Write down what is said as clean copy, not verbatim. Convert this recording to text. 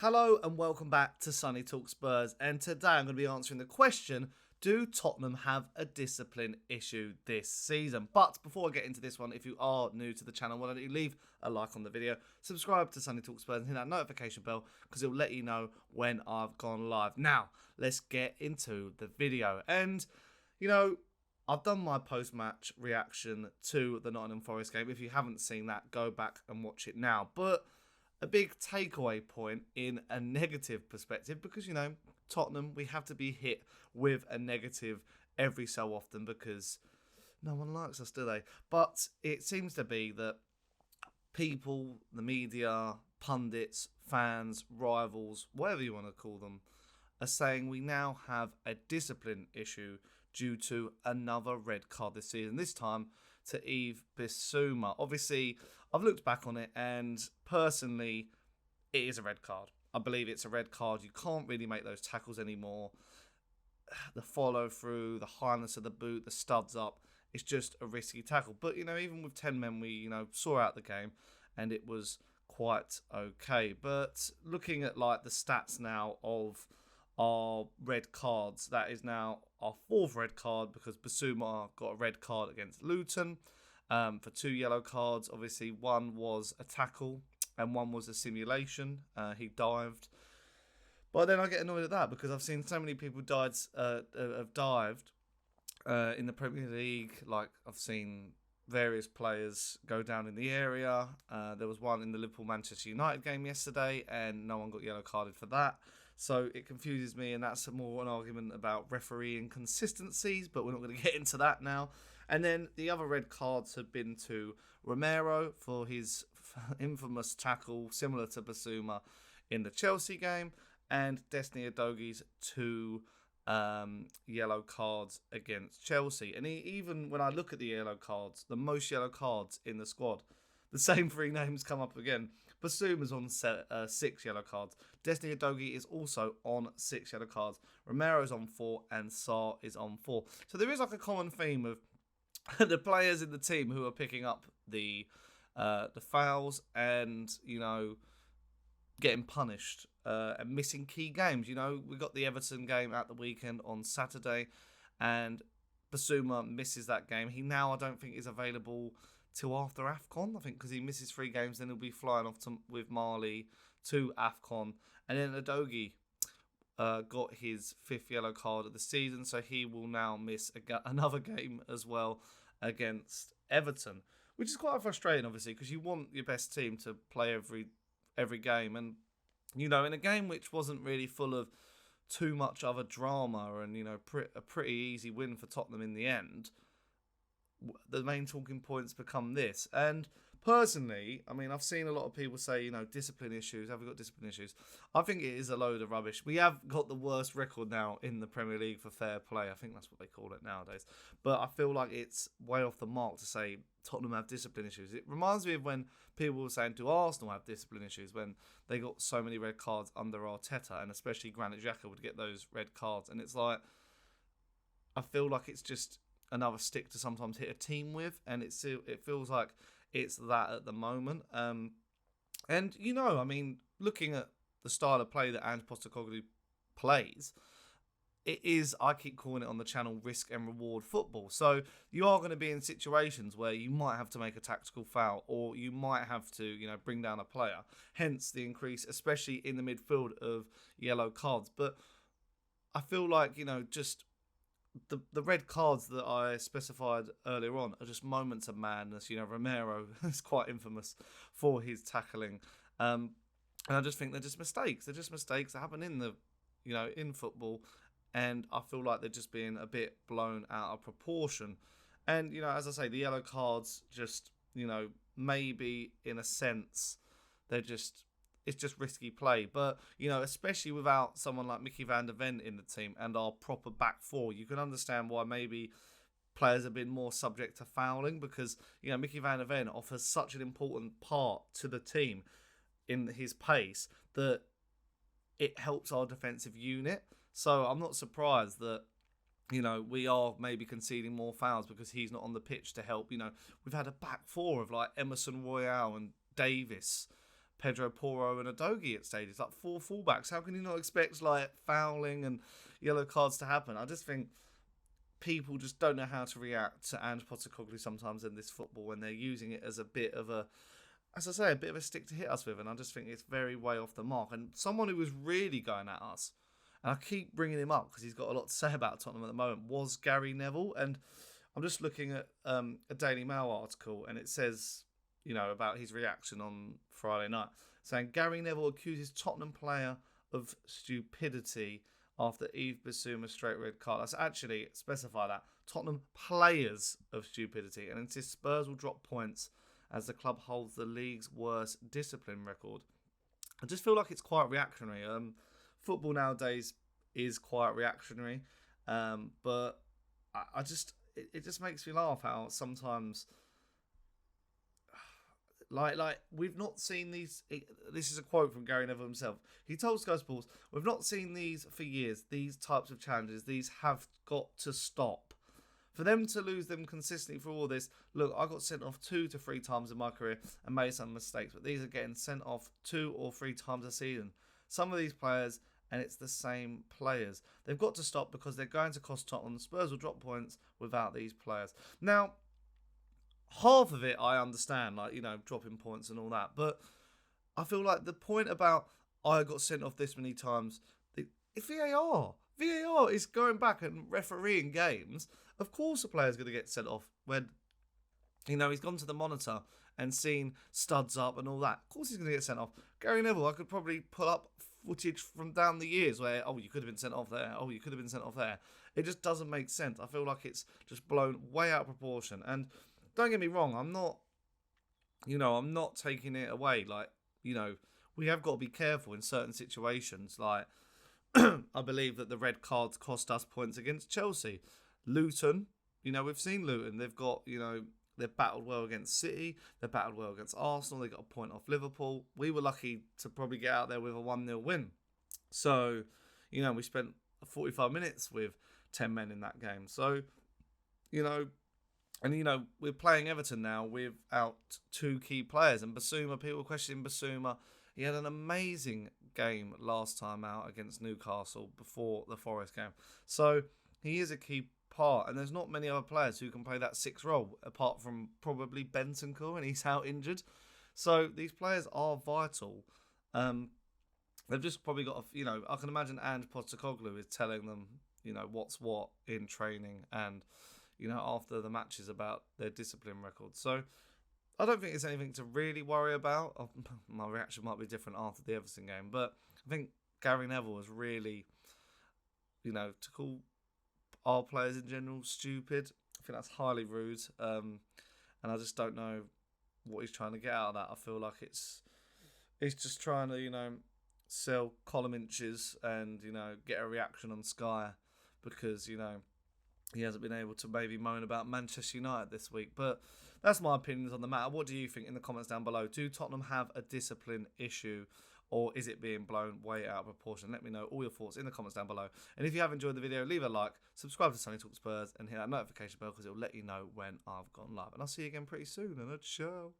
Hello and welcome back to Sunny Talk Spurs, and today I'm going to be answering the question, do Tottenham have a discipline issue this season? But before I get into this one, if you are new to the channel, why don't you leave a like on the video, subscribe to Sunny Talk Spurs and hit that notification bell because it'll let you know when I've gone live. Now, let's get into the video. And, I've done my post-match reaction to the Nottingham Forest game. If you haven't seen that, go back and watch it now. But a big takeaway point in a negative perspective because, Tottenham, we have to be hit with a negative every so often because no one likes us, do they? But it seems to be that people, the media, pundits, fans, rivals, whatever you want to call them, are saying we now have a discipline issue due to another red card this season. This time to Yves Bissouma. Obviously, I've looked back on it and personally, it is a red card. I believe it's a red card. You can't really make those tackles anymore. The follow through, the highness of the boot, the studs up, it's just a risky tackle. But, even with 10 men, we, saw out the game and it was quite okay. But looking at the stats now of our red cards, that is now our fourth red card because Bissouma got a red card against Luton. For 2 yellow cards, obviously one was a tackle and one was a simulation. He dived. But then I get annoyed at that because I've seen so many people have dived in the Premier League. Like, I've seen various players go down in the area. There was one in the Liverpool-Manchester United game yesterday and no one got yellow carded for that. So it confuses me, and that's more an argument about referee inconsistencies, but we're not going to get into that now. And then the other red cards have been to Romero for his infamous tackle, similar to Bissouma in the Chelsea game, and Destiny Udogie's 2 yellow cards against Chelsea. And even when I look at the yellow cards, the most yellow cards in the squad, the same 3 names come up again. Bissouma's on 6 yellow cards. Destiny Udogie is also on 6 yellow cards. Romero's on 4 and Sarr is on 4. So there is a common theme of the players in the team who are picking up the fouls and, getting punished and missing key games. We got the Everton game at the weekend on Saturday and Bissouma misses that game. He now, I don't think, is available till after AFCON, I think, because he misses 3 games, then he'll be flying off with Mali to AFCON. And then Udogie got his 5th yellow card of the season, so he will now miss another game as well against Everton, which is quite frustrating, obviously, because you want your best team to play every game. And, in a game which wasn't really full of too much other drama and, a pretty easy win for Tottenham in the end, the main talking points become this. And personally, I've seen a lot of people say, discipline issues. Have we got discipline issues? I think it is a load of rubbish. We have got the worst record now in the Premier League for fair play. I think that's what they call it nowadays. But I feel like it's way off the mark to say Tottenham have discipline issues. It reminds me of when people were saying, do Arsenal have discipline issues, when they got so many red cards under Arteta, and especially Granit Xhaka would get those red cards. And it's like, I feel like it's just another stick to sometimes hit a team with, and it feels like it's that at the moment. And looking at the style of play that Ange Postecoglou plays, it is, I keep calling it on the channel, risk and reward football. So you are going to be in situations where you might have to make a tactical foul, or you might have to, bring down a player. Hence the increase, especially in the midfield, of yellow cards. But I feel like, just the red cards that I specified earlier on are just moments of madness. Romero is quite infamous for his tackling. And I just think they're just mistakes. They're just mistakes that happen in in football. And I feel like they're just being a bit blown out of proportion. And, as I say, the yellow cards just, maybe in a sense, it's just risky play. But, especially without someone like Mickey van der Ven in the team and our proper back 4, you can understand why maybe players have been more subject to fouling because, Mickey van der Ven offers such an important part to the team in his pace that it helps our defensive unit. So I'm not surprised that, we are maybe conceding more fouls because he's not on the pitch to help. We've had a back 4 of Emerson, Royale and Davies Pedro, Porro and Udogie at stages, like 4 fullbacks. How can you not expect like fouling and yellow cards to happen? I just think people just don't know how to react to Ange Postecoglou sometimes in this football when they're using it as a bit of a, as I say, a bit of a stick to hit us with. And I just think it's very way off the mark. And someone who was really going at us, and I keep bringing him up because he's got a lot to say about Tottenham at the moment, was Gary Neville. And I'm just looking at a Daily Mail article, and it says, about his reaction on Friday night, saying Gary Neville accuses Tottenham player of stupidity after Yves Bissouma straight red card. Let's actually specify that. Tottenham players of stupidity, and insists Spurs will drop points as the club holds the league's worst discipline record. I just feel like it's quite reactionary. Football nowadays is quite reactionary, but it just makes me laugh how sometimes, like we've not seen these. This is a quote from Gary Neville himself. He told Sky Sports, "We've not seen these for years. These types of challenges. These have got to stop. For them to lose them consistently for all this. Look, I got sent off 2 to 3 times in my career and made some mistakes, but these are getting sent off 2 or 3 times a season. Some of these players, and it's the same players. They've got to stop because they're going to cost Tottenham. Spurs will drop points without these players." Now, half of it I understand, dropping points and all that. But I feel like the point about I got sent off this many times, it's VAR. VAR is going back and refereeing games. Of course a player's going to get sent off when, he's gone to the monitor and seen studs up and all that. Of course he's going to get sent off. Gary Neville, I could probably pull up footage from down the years where, you could have been sent off there. You could have been sent off there. It just doesn't make sense. I feel like it's just blown way out of proportion. And don't get me wrong, I'm not taking it away. We have got to be careful in certain situations. Like, I believe that the red cards cost us points against Chelsea. Luton, we've seen Luton. They've got, they've battled well against City. They've battled well against Arsenal. They got a point off Liverpool. We were lucky to probably get out there with a 1-0 win. So, we spent 45 minutes with 10 men in that game. So, and, we're playing Everton now without 2 key players. And Bissouma, people questioning Bissouma. He had an amazing game last time out against Newcastle before the Forest game. So he is a key part. And there's not many other players who can play that 6 role, apart from probably Bentancur, and he's out injured. So these players are vital. They've just probably got, I can imagine Ange Postecoglou is telling them, what's what in training and, after the matches about their discipline record. So I don't think it's anything to really worry about. My reaction might be different after the Everton game, but I think Gary Neville was really, to call our players in general stupid, I think that's highly rude. And I just don't know what he's trying to get out of that. I feel like it's just trying to, sell column inches and, get a reaction on Sky because, he hasn't been able to maybe moan about Manchester United this week. But that's my opinions on the matter. What do you think in the comments down below? Do Tottenham have a discipline issue, or is it being blown way out of proportion? Let me know all your thoughts in the comments down below. And if you have enjoyed the video, leave a like, subscribe to Sunny Talk Spurs, and hit that notification bell because it will let you know when I've gone live. And I'll see you again pretty soon. And a ciao.